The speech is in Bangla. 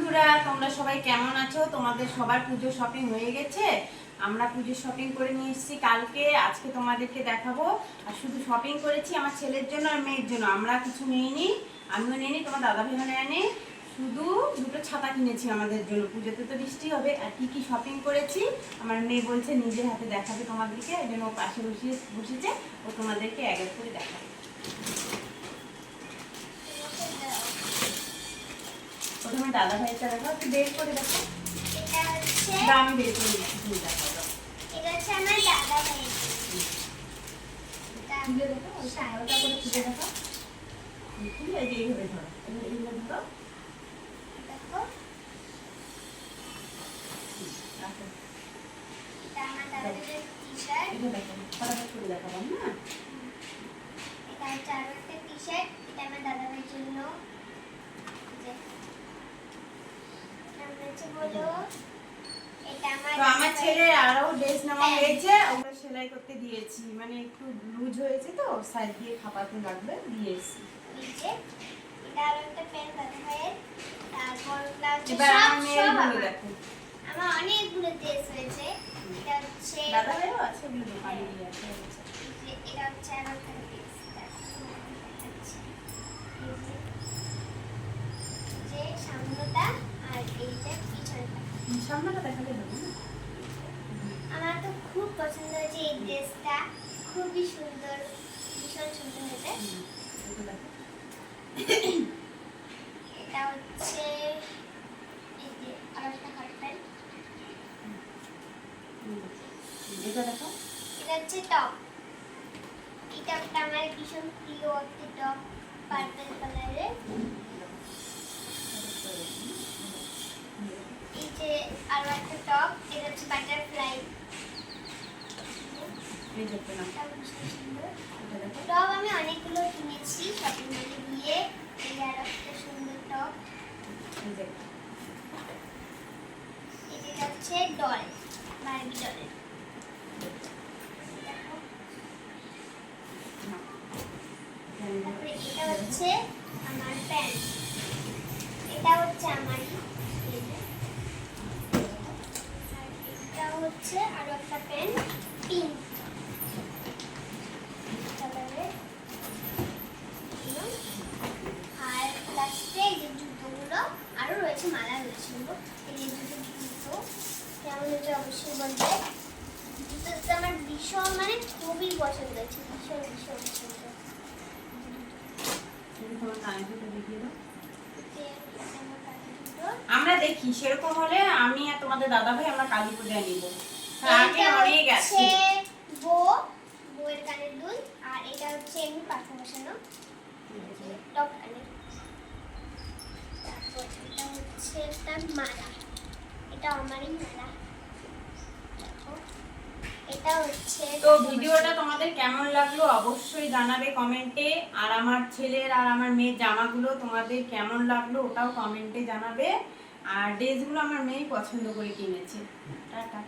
বন্ধুরা, তোমরা সবাই কেমন আছো? তোমাদের সবার পুজো শপিং হয়ে গেছে? আমরা পুজো শপিং করে নিয়ে এসেছি কালকে। আজকে তোমাদেরকে দেখাবো। আর শুধু শপিং করেছি আমার ছেলের জন্য আর মেয়ের জন্য, আমরা কিছু নিইনি। আমিও নিইনি, তোমার দাদা ভাইও নেয়নি। শুধু দুটো ছাতা কিনেছি আমাদের জন্য, পুজোতে তো বৃষ্টি হবে। আর কি কি শপিং করেছি আমার মেয়ে বলছে নিজের হাতে দেখাবে তোমাদেরকে, এই জন্য ও পাশে বসেছে, ও তোমাদেরকে এক এক করে দেখাবে। প্রথমে দাদা ভাইটা দেখো, একটু বের করে দেখো। এটা হচ্ছে আমি বের করে দিচ্ছি, তুমি দেখো। এটা হচ্ছে আমার দাদা ভাই। এটা খুলে দেখো, ওই হালকা করে খুলে দেখো। খুলে এই যে এইভাবে ধরো, এইভাবে ধরো। দেখো, এটা আমার দাদা ভাইয়ের টি-শার্ট। এটা দেখো, ফটাফট করে দেখাবো না। এটা হচ্ছে আরো একটা টি-শার্ট, এটা আমার দাদা ভাইয়ের জন্য। যে আমরা হচ্ছে বলো, এটা তো আমার ছেলের আরো ড্রেস নেওয়া হয়েছে, ওগুলো সেলাই করতে দিয়েছি, মানে একটু লুজ হয়েছে তো সাইড দিয়ে খাপাতে লাগবে, দিয়েছি। নিচে এটা আরো একটা প্যান্ট দাদা ভাইয়ের। তারপর এবার আমার মেয়ের গুলো দেখো। আমার অনেকগুলো ড্রেস হয়েছে। এটা হচ্ছে দাদা ভাইও আছে, ওগুলো দোকানে দিয়ে আছে। এটা হচ্ছে আরো একটা ড্রেস। যে সামনেটা আর এই যে পিছনটা। সামনেটা দেখালে হবে না? আমার তো খুব পছন্দ হয়েছে এই ড্রেসটা, খুবই সুন্দর, ভীষণ সুন্দর হয়েছে। এটা হচ্ছে এই যে আরেকটা হাফ প্যান্ট। এটা দেখো, এটা হচ্ছে টপ। এটা একটা আমার ভীষণ প্রিয় একটা টপ, পার্পল কালারের। এই যে আরো একটা টপ, এটা হচ্ছে বাটারফ্লাই। এই দেখতে না, এটা ভীষণ সুন্দর। এটা দেখো। টপ আমি অনেকগুলো কিনেছি শপিং মলে গিয়ে। এই আর একটা সুন্দর টপ। এই দেখো, এটা হচ্ছে ডল, বারবি ডলের। দেখো, তারপরে এটা হচ্ছে আমার প্যান্ট। এটা হচ্ছে আমারই। এই যে। আর এটা হচ্ছে আরো একটা প্যান্ট, পিঙ্ক কালারের। আর লাস্টে এই যে জুতোগুলো, আরো রয়েছে, মালা রয়েছিল। এই যে জুতো কেমন হয়েছে অবশ্যই বলবে। জুতোটা আমার ভীষণ, মানে খুবই পছন্দ হয়েছে, ভীষণ ভীষণ পছন্দ। তোমার কানে দুটো দেখিয়ে দাও। আমার কাছে জুতো। আমরা দেখি সেরকম হলে আমি আর তোমাদের দাদা ভাই আমরা কালী পূজায় নিব। আগে এটা অনেক আছে। হচ্ছে বউয়ের কানের দুল। আর এটা হচ্ছে এমনি পাখা বসানো টপ কানের। তারপর এটা হচ্ছে তার মালা, এটা আমারই মালা। দেখো, এটা হচ্ছে তো ভিডিওটা তোমাদের কেমন লাগলো অবশ্যই জানাবে কমেন্টে। আর আমার ছেলের আর আমার মেয়ের জামাগুলো তোমাদের কেমন লাগলো ওটাও কমেন্টে জানাবে। আর ড্রেসগুলো আমার মেয়েই পছন্দ করে কিনেছে। টাটা।